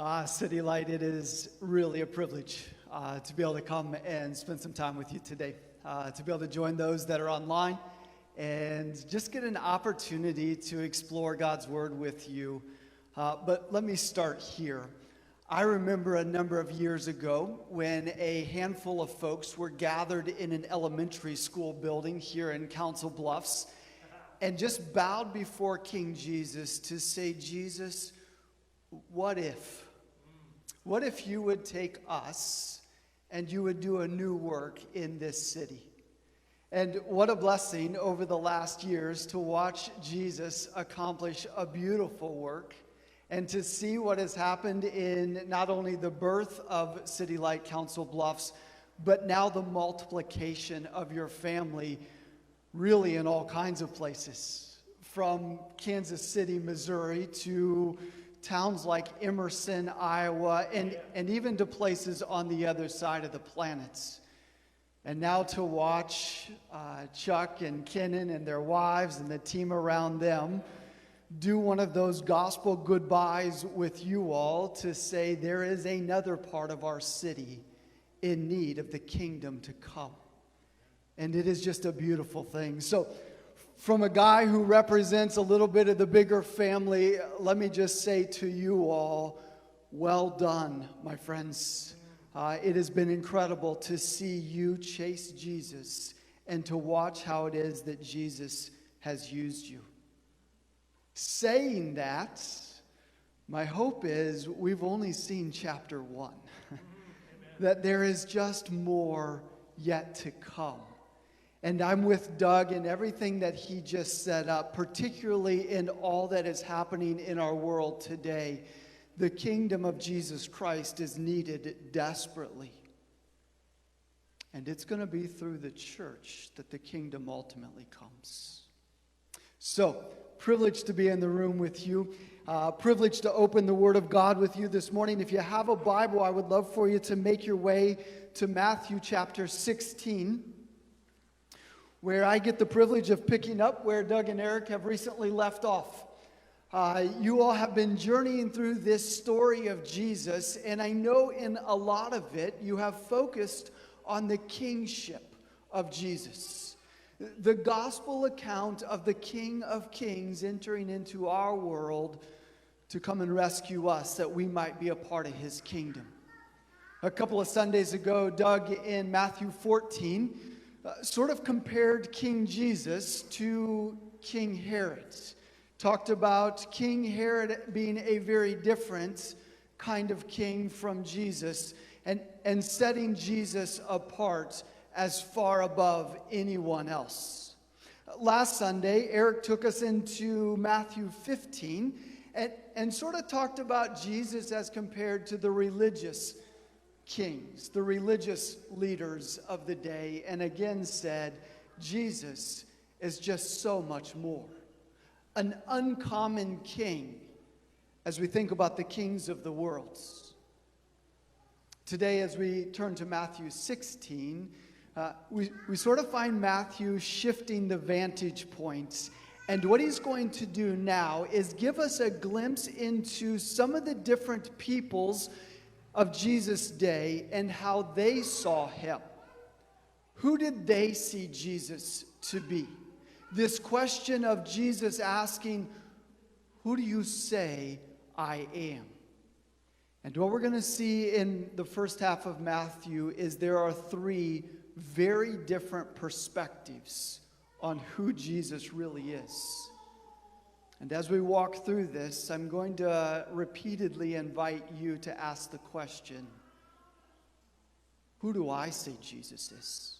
Citylight, it is really a privilege to be able to come and spend some time with you today, to be able to join those that are online and just get an opportunity to explore God's Word with you. But let me start here. I remember a number of years ago when a handful of folks were gathered in an elementary school building here in Council Bluffs and just bowed before King Jesus to say, Jesus, what if? What if you would take us and you would do a new work in this city? And what a blessing over the last years to watch Jesus accomplish a beautiful work and to see what has happened in not only the birth of Citylight Council Bluffs, but now the multiplication of your family really in all kinds of places, from Kansas City, Missouri, to towns like Emerson, Iowa, and even to places on the other side of the planet. And now to watch Chuck and Kenan and their wives and the team around them do one of those gospel goodbyes with you all to say there is another part of our city in need of the kingdom to come. And it is just a beautiful thing. So from a guy who represents a little bit of the bigger family, let me just say to you all, well done, my friends. It has been incredible to see you chase Jesus and to watch how it is that Jesus has used you. Saying that, my hope is we've only seen chapter 1, that there is just more yet to come. And I'm with Doug in everything that he just set up, particularly in all that is happening in our world today. The kingdom of Jesus Christ is needed desperately. And it's going to be through the church that the kingdom ultimately comes. So, privileged to be in the room with you. Privileged to open the Word of God with you this morning. If you have a Bible, I would love for you to make your way to Matthew chapter 16, where I get the privilege of picking up where Doug and Eric have recently left off. You all have been journeying through this story of Jesus, and I know in a lot of it you have focused on the kingship of Jesus. The gospel account of the King of Kings entering into our world to come and rescue us that we might be a part of his kingdom. A couple of Sundays ago, Doug in Matthew 14 sort of compared King Jesus to King Herod. Talked about King Herod being a very different kind of king from Jesus and setting Jesus apart as far above anyone else. Last Sunday, Eric took us into Matthew 15 and sort of talked about Jesus as compared to the religious kings, the religious leaders of the day, and again said, Jesus is just so much more. An uncommon king as we think about the kings of the world. Today, as we turn to Matthew 16, we sort of find Matthew shifting the vantage points. And what he's going to do now is give us a glimpse into some of the different peoples of Jesus' day and how they saw him. Who did they see Jesus to be? This question of Jesus asking, who do you say I am? And what we're going to see in the first half of Matthew is there are three very different perspectives on who Jesus really is. And as we walk through this, I'm going to repeatedly invite you to ask the question, who do I say Jesus is?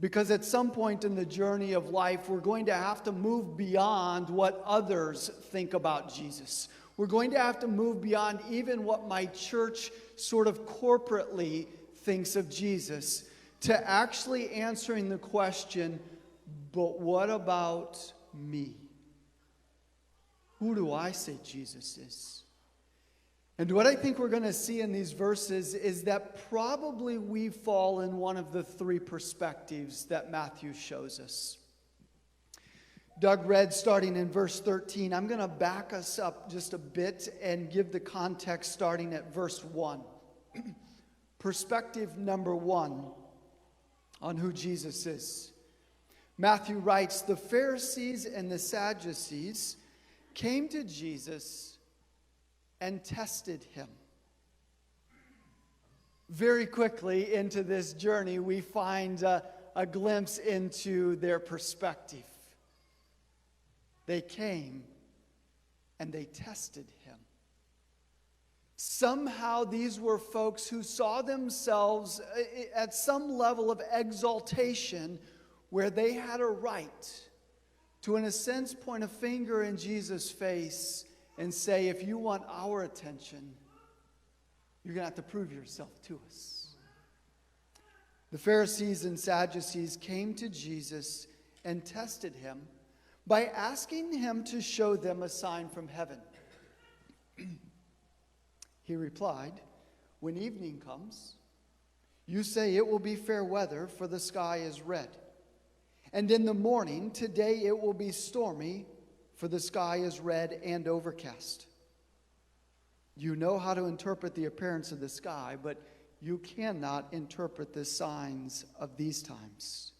Because at some point in the journey of life, we're going to have to move beyond what others think about Jesus. We're going to have to move beyond even what my church sort of corporately thinks of Jesus to actually answering the question, but what about me? Who do I say Jesus is? And what I think we're going to see in these verses is that probably we fall in one of the three perspectives that Matthew shows us. Doug read starting in verse 13. I'm going to back us up just a bit and give the context starting at verse 1. Perspective number 1 on who Jesus is. Matthew writes, "The Pharisees and the Sadducees came to Jesus and tested him." Very quickly into this journey, we find a glimpse into their perspective. They came and they tested him. Somehow these were folks who saw themselves at some level of exaltation where they had a right to, in a sense, point a finger in Jesus' face and say, if you want our attention, you're going to have to prove yourself to us. The Pharisees and Sadducees came to Jesus and tested him by asking him to show them a sign from heaven. He replied, "When evening comes, you say it will be fair weather, for the sky is red. And in the morning, today it will be stormy, for the sky is red and overcast. You know how to interpret the appearance of the sky, but you cannot interpret the signs of these times.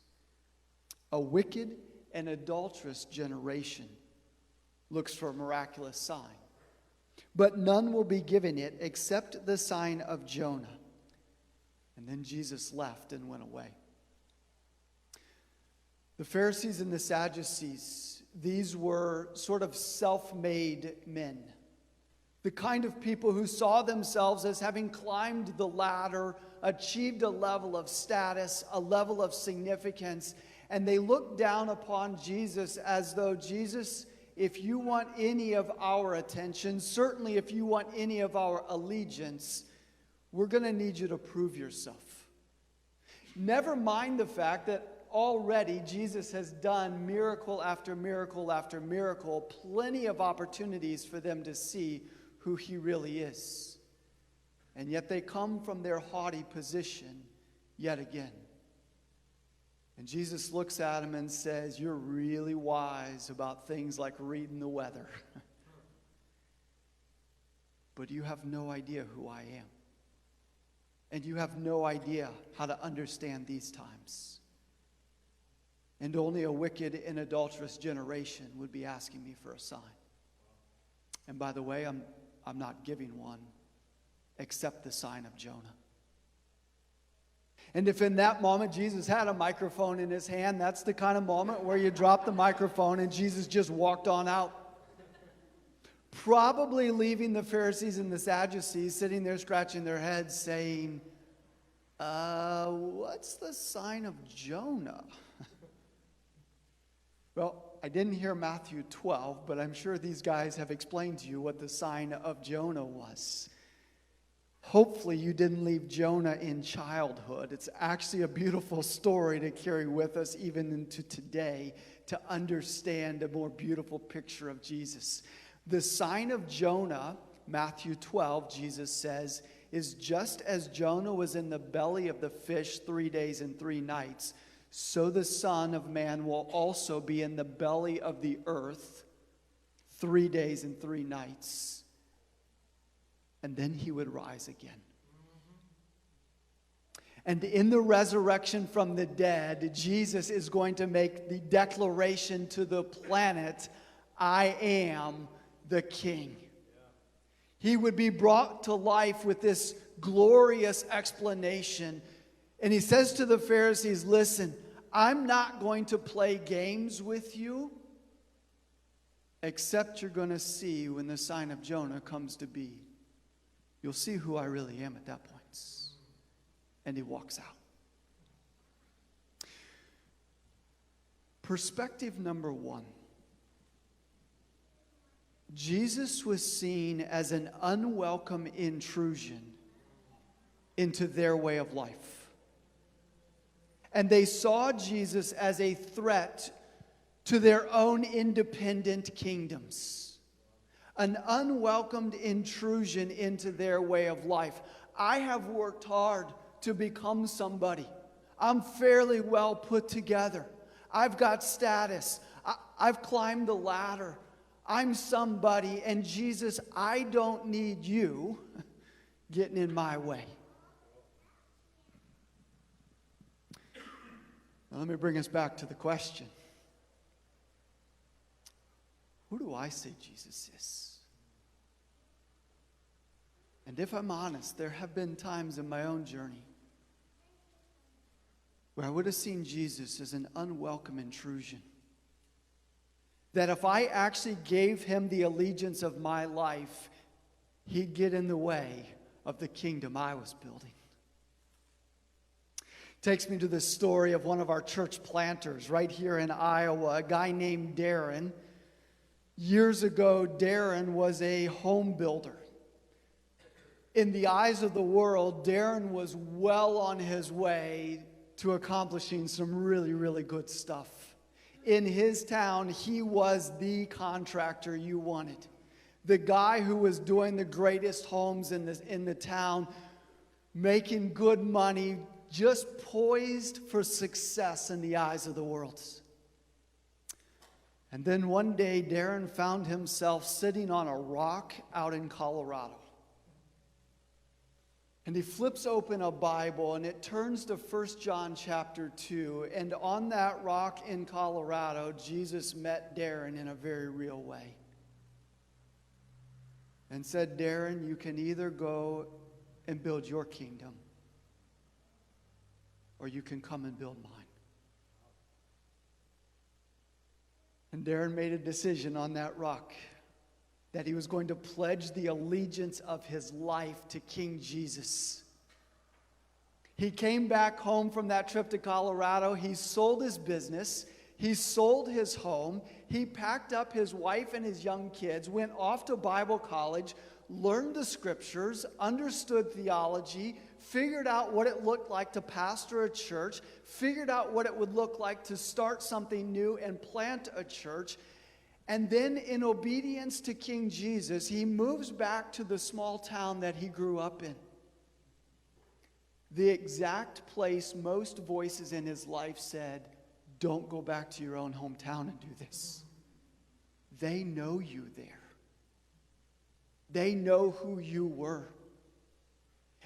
A wicked and adulterous generation looks for a miraculous sign, but none will be given it except the sign of Jonah." And then Jesus left and went away. The Pharisees and the Sadducees, these were sort of self-made men. The kind of people who saw themselves as having climbed the ladder, achieved a level of status, a level of significance, and they looked down upon Jesus as though, Jesus, if you want any of our attention, certainly if you want any of our allegiance, we're going to need you to prove yourself. Never mind the fact that already Jesus has done miracle after miracle after miracle, plenty of opportunities for them to see who he really is. And yet they come from their haughty position yet again. And Jesus looks at them and says, "You're really wise about things like reading the weather. But you have no idea who I am. And you have no idea how to understand these times. And only a wicked and adulterous generation would be asking me for a sign. And by the way, I'm not giving one except the sign of Jonah." And if in that moment Jesus had a microphone in his hand, that's the kind of moment where you drop the microphone and Jesus just walked on out. Probably leaving the Pharisees and the Sadducees sitting there scratching their heads saying, what's the sign of Jonah? Well, I didn't hear Matthew 12, but I'm sure these guys have explained to you what the sign of Jonah was. Hopefully you didn't leave Jonah in childhood. It's actually a beautiful story to carry with us even into today to understand a more beautiful picture of Jesus. The sign of Jonah, Matthew 12, Jesus says, is just as Jonah was in the belly of the fish 3 days and 3 nights, so the Son of Man will also be in the belly of the earth 3 days and 3 nights. And then he would rise again. And in the resurrection from the dead, Jesus is going to make the declaration to the planet, "I am the King." He would be brought to life with this glorious explanation. And he says to the Pharisees, "Listen, I'm not going to play games with you, except you're going to see when the sign of Jonah comes to be. You'll see who I really am at that point." And he walks out. Perspective number 1. Jesus was seen as an unwelcome intrusion into their way of life. And they saw Jesus as a threat to their own independent kingdoms. An unwelcomed intrusion into their way of life. I have worked hard to become somebody. I'm fairly well put together. I've got status. I've climbed the ladder. I'm somebody, and Jesus, I don't need you getting in my way. Now, let me bring us back to the question. Who do I say Jesus is? And if I'm honest, there have been times in my own journey where I would have seen Jesus as an unwelcome intrusion. That if I actually gave him the allegiance of my life, he'd get in the way of the kingdom I was building. Takes me to the story of one of our church planters right here in Iowa, a guy named Darrin. Years ago, Darrin was a home builder. In the eyes of the world, Darrin was well on his way to accomplishing some really, really good stuff. In his town, he was the contractor you wanted. The guy who was doing the greatest homes in the town, making good money, just poised for success in the eyes of the world. And then one day, Darrin found himself sitting on a rock out in Colorado. And he flips open a Bible, and it turns to 1 John chapter 2. And on that rock in Colorado, Jesus met Darrin in a very real way. And said, Darrin, you can either go and build your kingdom, or you can come and build mine. And Darrin made a decision on that rock that he was going to pledge the allegiance of his life to King Jesus. He came back home from that trip to Colorado. He sold his business. He sold his home. He packed up his wife and his young kids, went off to Bible college, learned the scriptures, understood theology, figured out what it looked like to pastor a church, figured out what it would look like to start something new and plant a church. And then in obedience to King Jesus, he moves back to the small town that he grew up in. The exact place most voices in his life said, don't go back to your own hometown and do this. They know you there. They know who you were.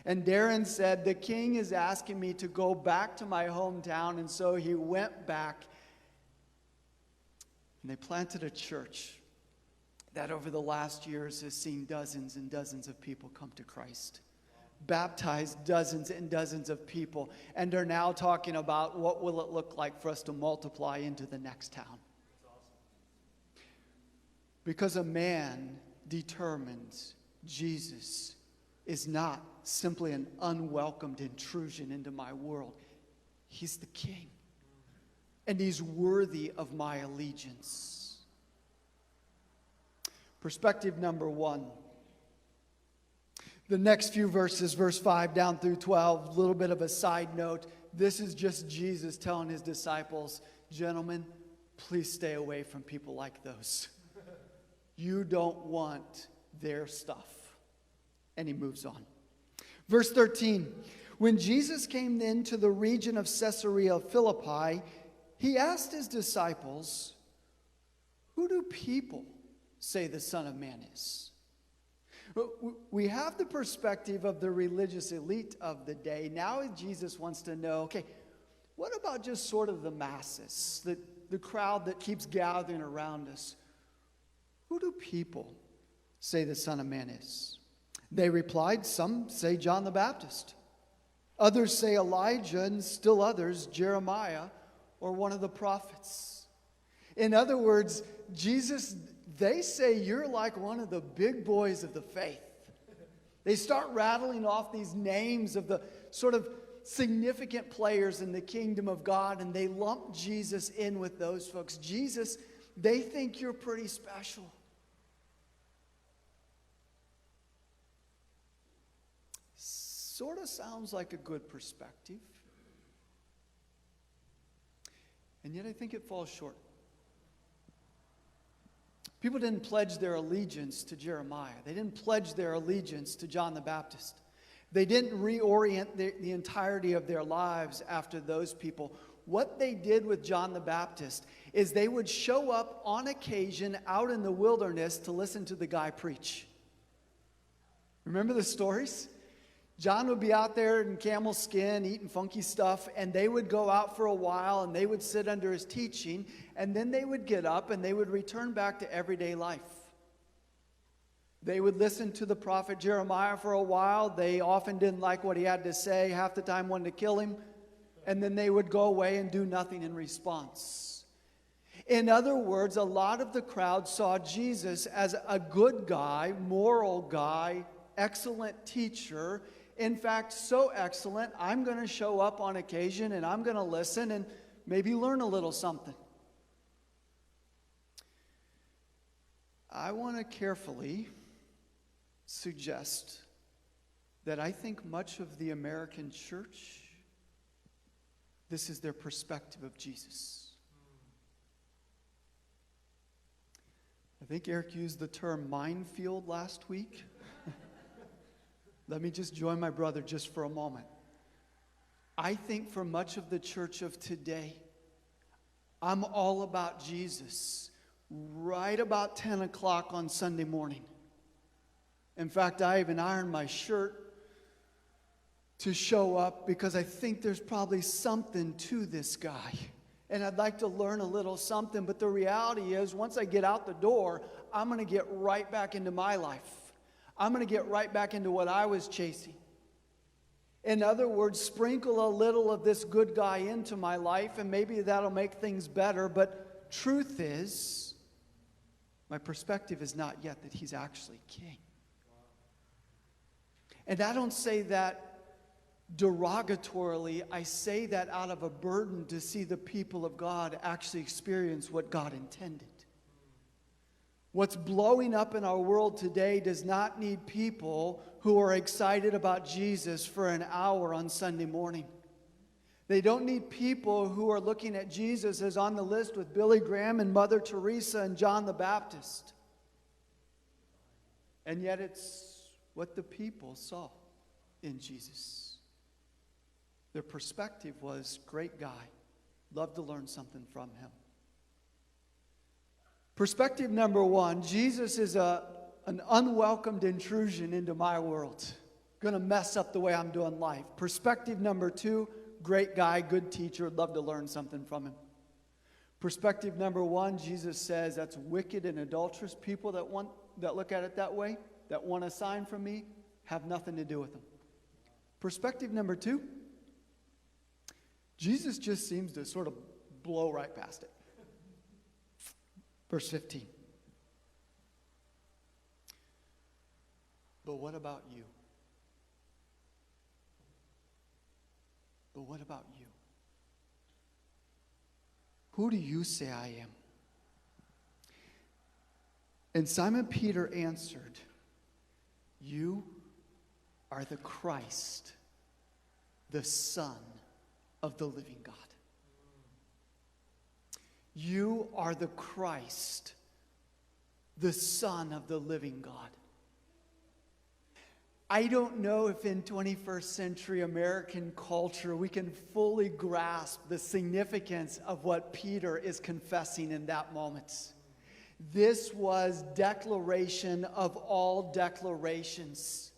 And Darrin said, the king is asking me to go back to my hometown. And so he went back. And they planted a church that over the last years has seen dozens and dozens of people come to Christ. Baptized dozens and dozens of people. And are now talking about what will it look like for us to multiply into the next town. Because a man determines Jesus is not simply an unwelcomed intrusion into my world. He's the king. And he's worthy of my allegiance. Perspective number 1. The next few verses, verse 5 down through 12, a little bit of a side note. This is just Jesus telling his disciples, gentlemen, please stay away from people like those. You don't want their stuff. And he moves on. Verse 13, when Jesus came then to the region of Caesarea Philippi, he asked his disciples, who do people say the Son of Man is? We have the perspective of the religious elite of the day. Now Jesus wants to know, okay, what about just sort of the masses, the crowd that keeps gathering around us? Who do people say the Son of Man is? They replied, some say John the Baptist. Others say Elijah, and still others, Jeremiah, or one of the prophets. In other words, Jesus, they say you're like one of the big boys of the faith. They start rattling off these names of the sort of significant players in the kingdom of God, and they lump Jesus in with those folks. Jesus, they think you're pretty special. Sort of sounds like a good perspective. And yet I think it falls short. People didn't pledge their allegiance to Jeremiah. They didn't pledge their allegiance to John the Baptist. They didn't reorient the entirety of their lives after those people. what they did with John the Baptist is they would show up on occasion out in the wilderness to listen to the guy preach. Remember the stories? John would be out there in camel skin eating funky stuff, and they would go out for a while and they would sit under his teaching, and then they would get up and they would return back to everyday life. They would listen to the prophet Jeremiah for a while. They often didn't like what he had to say, half the time wanted to kill him, and then they would go away and do nothing in response. In other words, a lot of the crowd saw Jesus as a good guy, moral guy, excellent teacher. In fact, so excellent, I'm going to show up on occasion and I'm going to listen and maybe learn a little something. I want to carefully suggest that I think much of the American church, this is their perspective of Jesus. I think Eric used the term minefield last week. Let me just join my brother just for a moment. I think for much of the church of today, I'm all about Jesus right about 10 o'clock on Sunday morning. In fact, I even ironed my shirt to show up because I think there's probably something to this guy. And I'd like to learn a little something, but the reality is once I get out the door, I'm going to get right back into my life. I'm going to get right back into what I was chasing. In other words, sprinkle a little of this good guy into my life, and maybe that'll make things better. But truth is, my perspective is not yet that he's actually king. And I don't say that derogatorily. I say that out of a burden to see the people of God actually experience what God intended. What's blowing up in our world today does not need people who are excited about Jesus for an hour on Sunday morning. They don't need people who are looking at Jesus as on the list with Billy Graham and Mother Teresa and John the Baptist. And yet it's what the people saw in Jesus. Their perspective was, great guy, love to learn something from him. Perspective number one, Jesus is an unwelcomed intrusion into my world. Going to mess up the way I'm doing life. Perspective number two, great guy, good teacher, love to learn something from him. Perspective number one, Jesus says that's wicked and adulterous people that look at it that way, that want a sign from me, have nothing to do with them. Perspective number two, Jesus just seems to sort of blow right past it. Verse 15. But what about you? But what about you? Who do you say I am? And Simon Peter answered, you are the Christ, the Son of the living God. You are the Christ, the Son of the living God. I don't know if in 21st century American culture we can fully grasp the significance of what Peter is confessing in that moment. This was declaration of all declarations.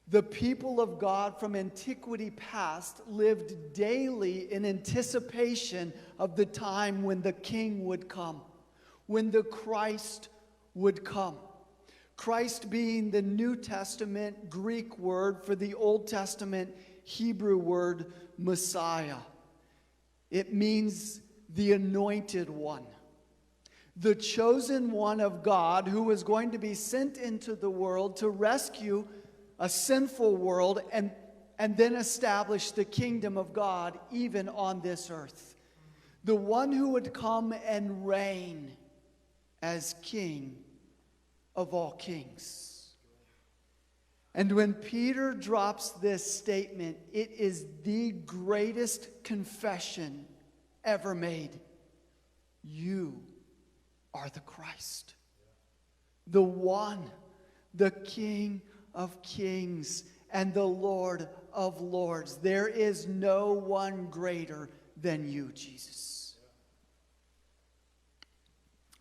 The people of God from antiquity past lived daily in anticipation of the time when the King would come, when the Christ would come. Christ being the New Testament Greek word for the Old Testament Hebrew word Messiah. It means the anointed one, the chosen one of God who was going to be sent into the world to rescue a sinful world and then establish the kingdom of God even on this earth. The one who would come and reign as King of all kings. And when Peter drops this statement, it is the greatest confession ever made. You are the Christ, the one, the King of kings and the Lord of lords. There is no one greater than you, Jesus.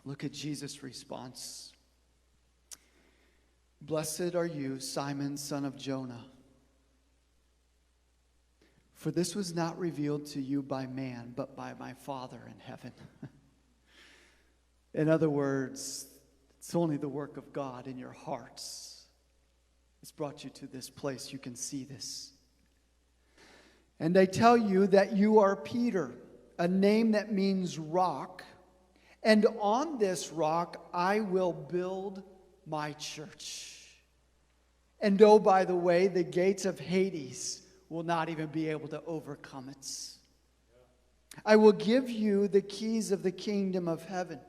Look at Jesus' response. Blessed are you, Simon, son of Jonah. For this was not revealed to you by man, but by my Father in heaven. In other words, it's only the work of God in your hearts. It's brought you to this place. You can see this. And I tell you that you are Peter, a name that means rock. And on this rock I will build my church. And oh, by the way, the gates of Hades will not even be able to overcome it. I will give you the keys of the kingdom of heaven.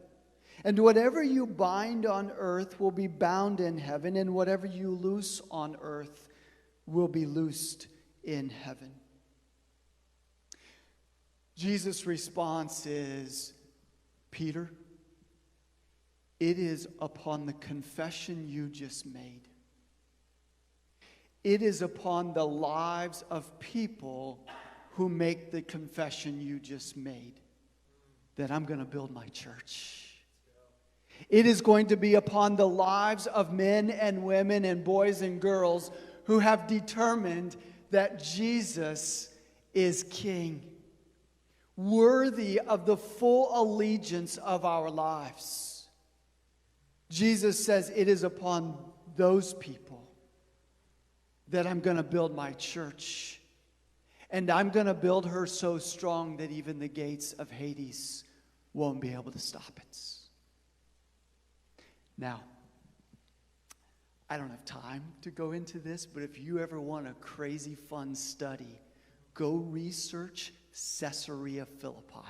And whatever you bind on earth will be bound in heaven, and whatever you loose on earth will be loosed in heaven. Jesus' response is, Peter, it is upon the confession you just made. It is upon the lives of people who make the confession you just made that I'm going to build my church. It is going to be upon the lives of men and women and boys and girls who have determined that Jesus is King, worthy of the full allegiance of our lives. Jesus says it is upon those people that I'm going to build my church. And I'm going to build her so strong that even the gates of Hades won't be able to stop it. Now, I don't have time to go into this, but if you ever want a crazy fun study, go research Caesarea Philippi.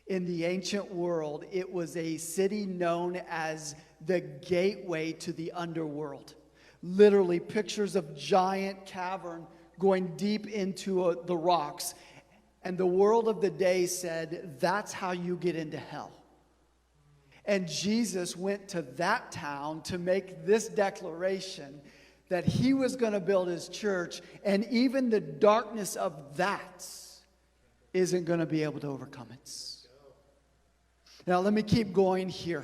In the ancient world, it was a city known as the gateway to the underworld. Literally, pictures of giant cavern going deep into the rocks. And the world of the day said, that's how you get into hell. And Jesus went to that town to make this declaration that he was going to build his church, and even the darkness of that isn't going to be able to overcome it. Now, let me keep going here.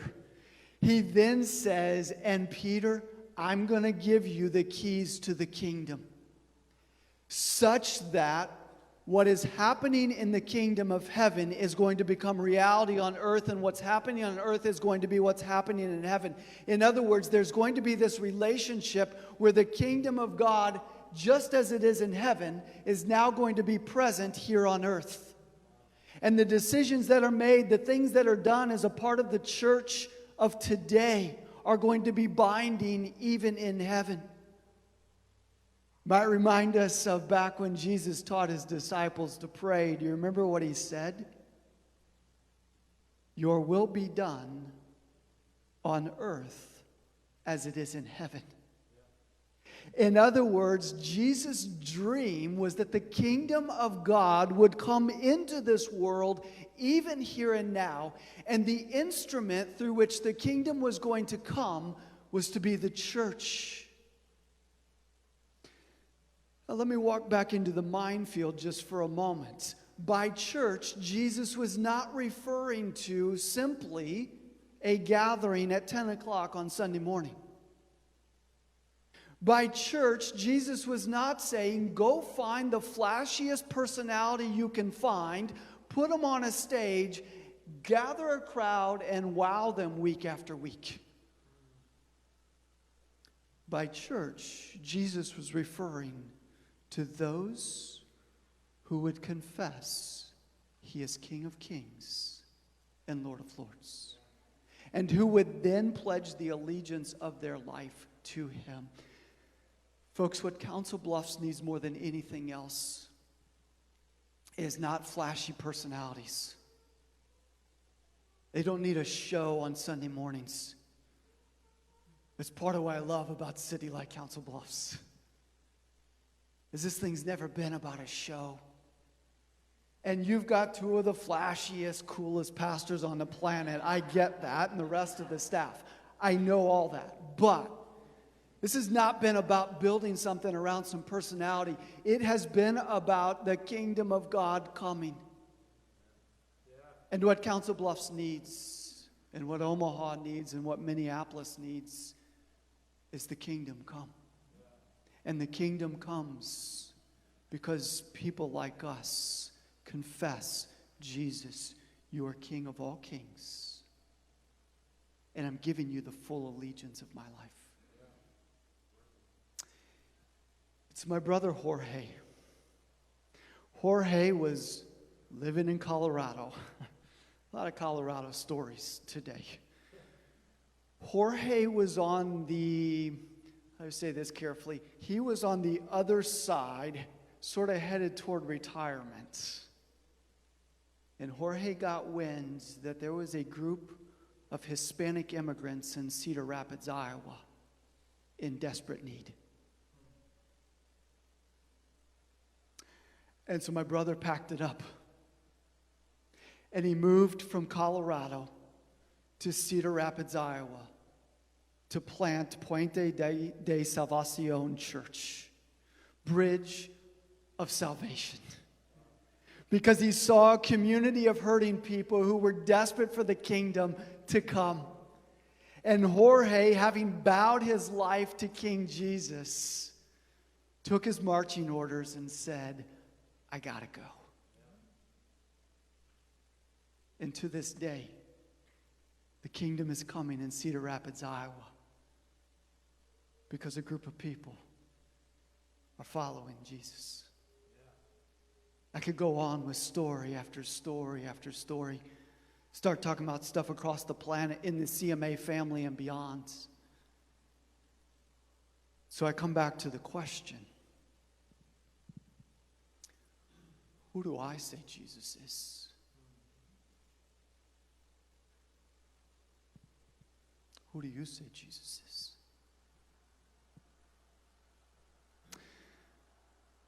He then says, and Peter, I'm going to give you the keys to the kingdom, such that what is happening in the kingdom of heaven is going to become reality on earth, and what's happening on earth is going to be what's happening in heaven. In other words, there's going to be this relationship where the kingdom of God, just as it is in heaven, is now going to be present here on earth. And the decisions that are made, the things that are done as a part of the church of today are going to be binding even in heaven. Might remind us of back when Jesus taught his disciples to pray. Do you remember what he said? Your will be done on earth as it is in heaven. In other words, Jesus' dream was that the kingdom of God would come into this world even here and now, and the instrument through which the kingdom was going to come was to be the church. Now, let me walk back into the minefield just for a moment. By church, Jesus was not referring to simply a gathering at 10 o'clock on Sunday morning. By church, Jesus was not saying, go find the flashiest personality you can find, put them on a stage, gather a crowd, and wow them week after week. By church, Jesus was referring to those who would confess he is King of Kings and Lord of Lords, and who would then pledge the allegiance of their life to him. Folks, what Council Bluffs needs more than anything else is not flashy personalities. They don't need a show on Sunday mornings. It's part of what I love about Citylight Council Bluffs. Is this thing's never been about a show. And you've got two of the flashiest, coolest pastors on the planet. I get that, and the rest of the staff. I know all that. But this has not been about building something around some personality. It has been about the kingdom of God coming. And what Council Bluffs needs, and what Omaha needs, and what Minneapolis needs is the kingdom come. And the kingdom comes because people like us confess, Jesus, you are King of all kings. And I'm giving you the full allegiance of my life. It's my brother Jorge. Jorge was living in Colorado. A lot of Colorado stories today. Jorge was on the, how do I say this carefully? He was on the other side, sort of headed toward retirement. And Jorge got wind that there was a group of Hispanic immigrants in Cedar Rapids, Iowa, in desperate need. And so my brother packed it up. And he moved from Colorado to Cedar Rapids, Iowa, to plant Puente de Salvacion Church, Bridge of Salvation. Because he saw a community of hurting people who were desperate for the kingdom to come. And Jorge, having bowed his life to King Jesus, took his marching orders and said, I gotta go. And to this day, the kingdom is coming in Cedar Rapids, Iowa, because a group of people are following Jesus. I could go on with story after story after story. Start talking about stuff across the planet in the CMA family and beyond. So I come back to the question, who do I say Jesus is? Who do you say Jesus is?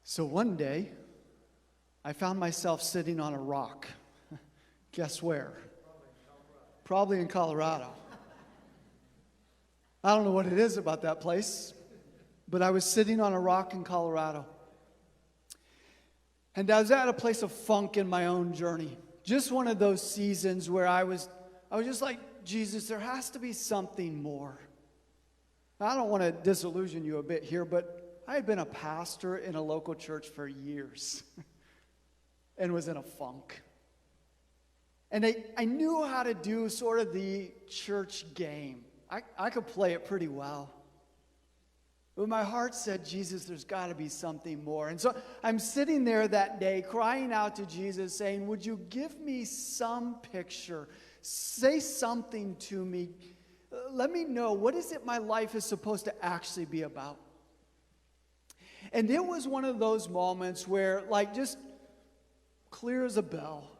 So one day, I found myself sitting on a rock. Guess where? Probably in Colorado. I don't know what it is about that place, but I was sitting on a rock in Colorado. And I was at a place of funk in my own journey. Just one of those seasons where I was just like, Jesus, there has to be something more. I don't want to disillusion you a bit here, but I had been a pastor in a local church for years and was in a funk. And I knew how to do sort of the church game. I could play it pretty well. But my heart said, Jesus, there's got to be something more. And so I'm sitting there that day crying out to Jesus saying, would you give me some picture? Say something to me. Let me know, what is it my life is supposed to actually be about? And it was one of those moments where, like, just clear as a bell,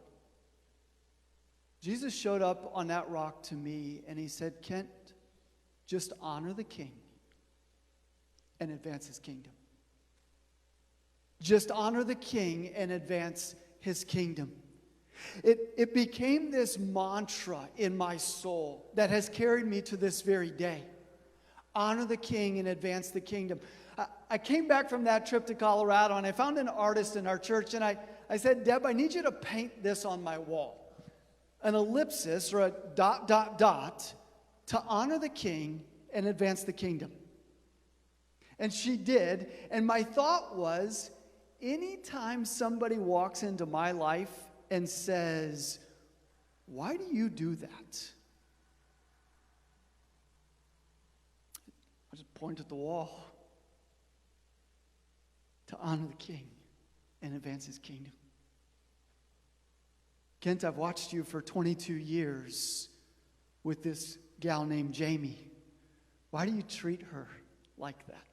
Jesus showed up on that rock to me and he said, Kent, just honor the King and advance his kingdom. Just honor the King and advance his kingdom. It became this mantra in my soul that has carried me to this very day. Honor the King and advance the kingdom. I came back from that trip to Colorado and I found an artist in our church and I said, Deb, I need you to paint this on my wall. An ellipsis or a ... to honor the King and advance the kingdom. And she did. And my thought was, anytime somebody walks into my life and says, why do you do that? I just point at the wall to honor the King and advance his kingdom. Kent, I've watched you for 22 years with this gal named Jamie. Why do you treat her like that?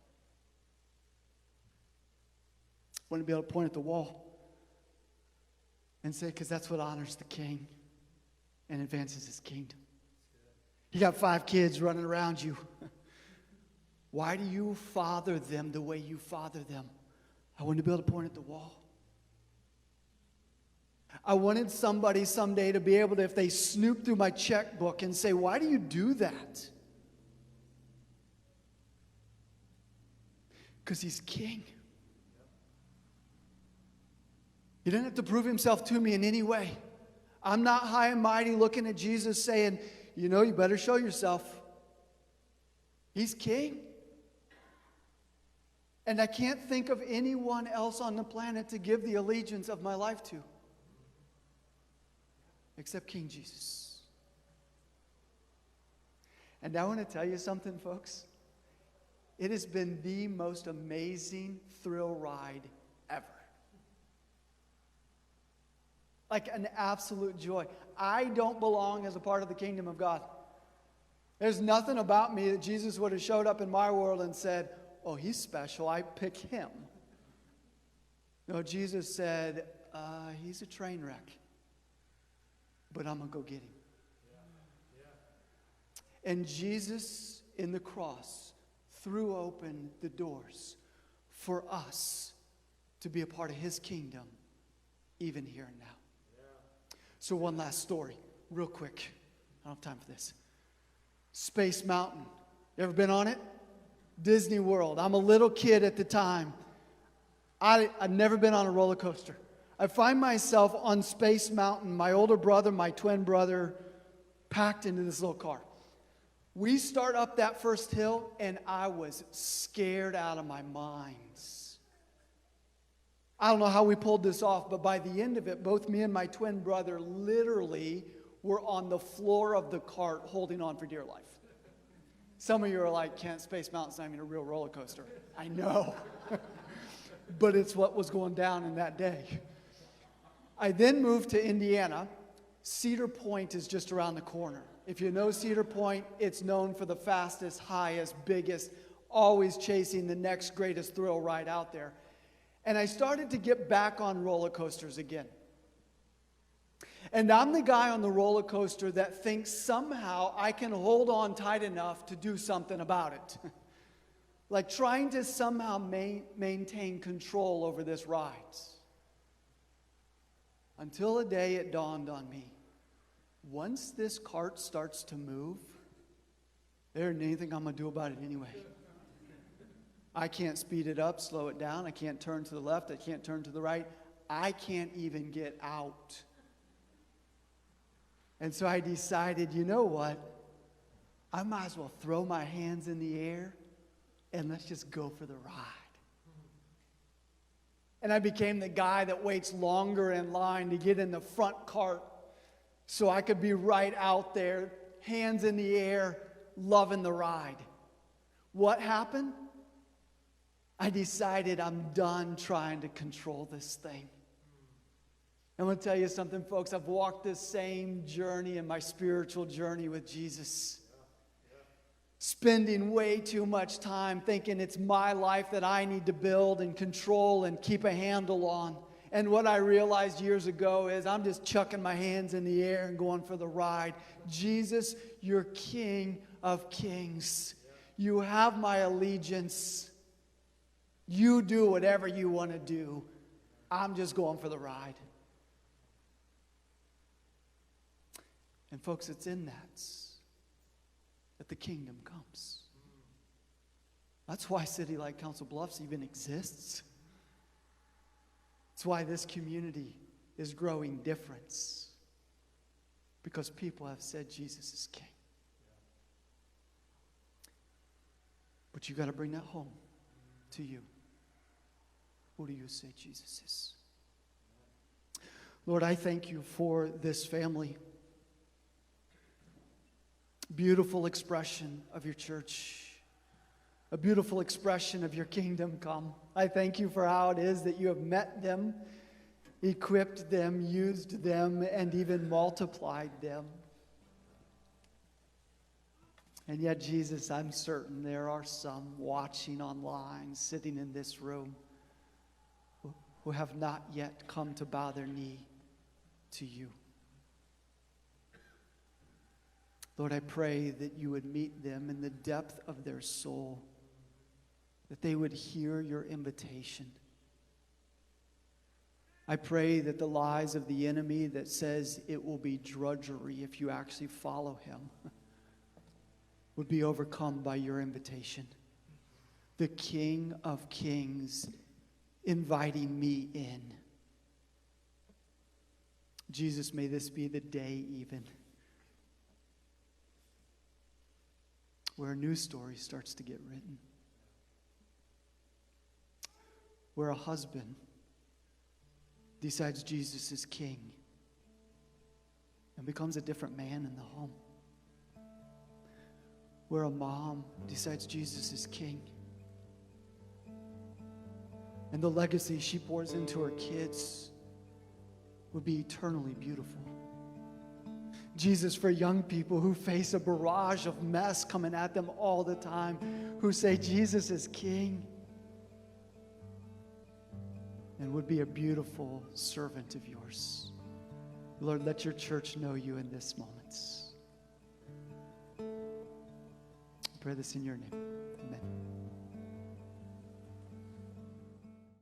I want to be able to point at the wall and say, because that's what honors the King and advances his kingdom. You got 5 kids running around you. Why do you father them the way you father them? I want to be able to point at the wall. I wanted somebody someday to be able to, if they snoop through my checkbook and say, why do you do that? Because he's king. He didn't have to prove himself to me in any way. I'm not high and mighty looking at Jesus saying, you better show yourself. He's king. And I can't think of anyone else on the planet to give the allegiance of my life to except King Jesus. And I want to tell you something, folks. It has been the most amazing thrill ride ever. Like an absolute joy. I don't belong as a part of the kingdom of God. There's nothing about me that Jesus would have showed up in my world and said, oh, he's special, I pick him. No, Jesus said, he's a train wreck, but I'm going to go get him. And Jesus in the cross threw open the doors for us to be a part of his kingdom, even here and now. So one last story, real quick. I don't have time for this. Space Mountain. You ever been on it? Disney World. I'm a little kid at the time. I've never been on a roller coaster. I find myself on Space Mountain, my older brother, my twin brother, packed into this little car. We start up that first hill, and I was scared out of my mind. I don't know how we pulled this off, but by the end of it, both me and my twin brother literally were on the floor of the cart holding on for dear life. Some of you are like, Kent, Space Mountain's not even a real roller coaster. I know. But it's what was going down in that day. I then moved to Indiana. Cedar Point is just around the corner. If you know Cedar Point, it's known for the fastest, highest, biggest, always chasing the next greatest thrill ride out there. And I started to get back on roller coasters again. And I'm the guy on the roller coaster that thinks somehow I can hold on tight enough to do something about it. Like trying to somehow maintain control over this ride. Until a day it dawned on me. Once this cart starts to move, there isn't anything I'm going to do about it anyway. I can't speed it up, slow it down. I can't turn to the left. I can't turn to the right. I can't even get out. And so I decided, you know what? I might as well throw my hands in the air and let's just go for the ride. And I became the guy that waits longer in line to get in the front cart so I could be right out there, hands in the air, loving the ride. What happened? I decided I'm done trying to control this thing. I'm going to tell you something, folks. I've walked this same journey in my spiritual journey with Jesus. Spending way too much time thinking it's my life that I need to build and control and keep a handle on. And what I realized years ago is I'm just chucking my hands in the air and going for the ride. Jesus, you're King of Kings. You have my allegiance. You do whatever you want to do. I'm just going for the ride. And folks, it's in that the kingdom comes. That's why Citylight Council Bluffs even exists. It's why this community is growing difference. Because people have said Jesus is King. But you got to bring that home to you. Who do you say Jesus is? Lord, I thank you for this family. Beautiful expression of your church. A beautiful expression of your kingdom come. I thank you for how it is that you have met them, equipped them, used them, and even multiplied them. And yet, Jesus, I'm certain there are some watching online, sitting in this room, who have not yet come to bow their knee to you. Lord, I pray that you would meet them in the depth of their soul, that they would hear your invitation. I pray that the lies of the enemy that says it will be drudgery if you actually follow him would be overcome by your invitation. The King of Kings inviting me in. Jesus, may this be the day even where a new story starts to get written. Where a husband decides Jesus is king and becomes a different man in the home. Where a mom decides Jesus is king and the legacy she pours into her kids would be eternally beautiful. Jesus, for young people who face a barrage of mess coming at them all the time, who say Jesus is king, and would be a beautiful servant of yours. Lord, let your church know you in this moment. I pray this in your name. Amen.